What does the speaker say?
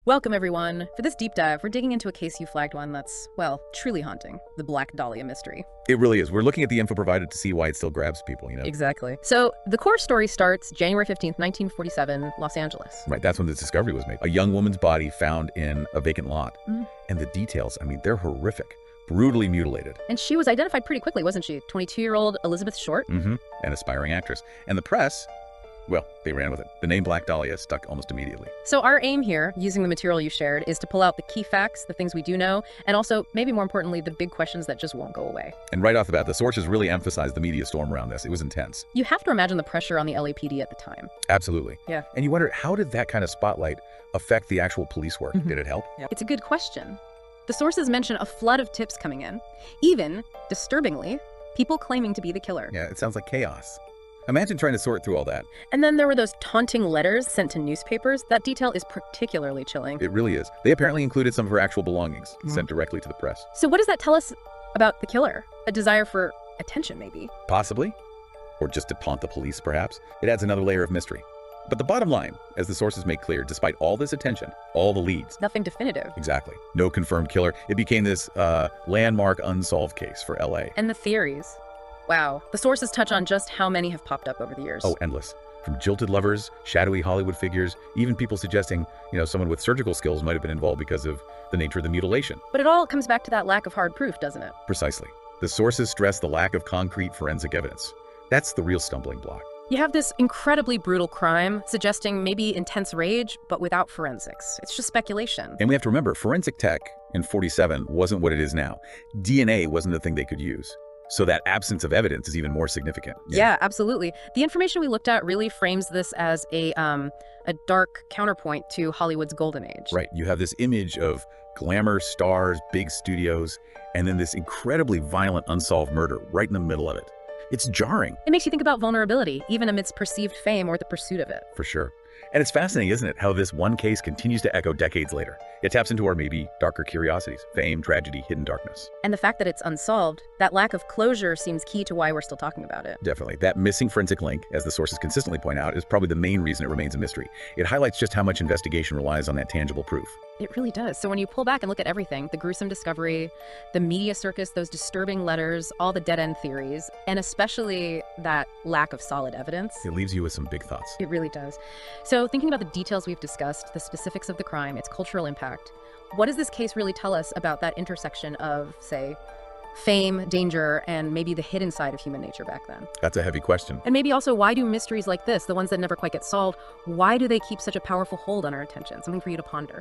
Welcome, everyone. For this deep dive, we're digging into a case you flagged, one that's, well, truly haunting, the Black Dahlia Mystery. It really is. We're looking at the info provided to see why it still grabs people, Exactly. So the core story starts January 15th, 1947, Los Angeles. Right, that's when this discovery was made. A young woman's body found in a vacant lot. And the details, they're horrific. Brutally mutilated. And she was identified pretty quickly, wasn't she? 22-year-old Elizabeth Short? An aspiring actress. And the press, well, they ran with it. The name Black Dahlia stuck almost immediately. So our aim here, using the material you shared, is to pull out the key facts, the things we do know, and also, maybe more importantly, the big questions that just won't go away. And right off the bat, the sources really emphasized the media storm around this. It was intense. You have to imagine the pressure on the LAPD at the time. Absolutely. Yeah. And you wonder, how did that kind of spotlight affect the actual police work? Did it help? It's a good question. The sources mention a flood of tips coming in. Even, disturbingly, people claiming to be the killer. Yeah, it sounds like chaos. Imagine trying to sort through all that. And then there were those taunting letters sent to newspapers. That detail is particularly chilling. It really is. They apparently included some of her actual belongings, sent directly to the press. So what does that tell us about the killer? A desire for attention, maybe? Possibly. Or just to taunt the police, perhaps. It adds another layer of mystery. But the bottom line, as the sources make clear, despite all this attention, all the leads. Nothing definitive. Exactly. No confirmed killer. It became this landmark unsolved case for LA. And the theories. Wow. The sources touch on just how many have popped up over the years. Oh, endless. From jilted lovers, shadowy Hollywood figures, even people suggesting, someone with surgical skills might have been involved because of the nature of the mutilation. But it all comes back to that lack of hard proof, doesn't it? Precisely. The sources stress the lack of concrete forensic evidence. That's the real stumbling block. You have this incredibly brutal crime suggesting maybe intense rage, but without forensics. It's just speculation. And we have to remember, forensic tech in 47 wasn't what it is now. DNA wasn't a thing they could use. So that absence of evidence is even more significant. Yeah, absolutely. The information we looked at really frames this as a dark counterpoint to Hollywood's golden age. Right. You have this image of glamour, stars, big studios, and then this incredibly violent unsolved murder right in the middle of it. It's jarring. It makes you think about vulnerability, even amidst perceived fame or the pursuit of it. For sure. And it's fascinating, isn't it, how this one case continues to echo decades later. It taps into our maybe darker curiosities, fame, tragedy, hidden darkness. And the fact that it's unsolved, that lack of closure seems key to why we're still talking about it. Definitely. That missing forensic link, as the sources consistently point out, is probably the main reason it remains a mystery. It highlights just how much investigation relies on that tangible proof. It really does. So when you pull back and look at everything, the gruesome discovery, the media circus, those disturbing letters, all the dead-end theories, and especially that lack of solid evidence. It leaves you with some big thoughts. It really does. So thinking about the details we've discussed, the specifics of the crime, its cultural impact, what does this case really tell us about that intersection of, say, fame, danger, and maybe the hidden side of human nature back then? That's a heavy question. And maybe also, why do mysteries like this, the ones that never quite get solved, why do they keep such a powerful hold on our attention? Something for you to ponder.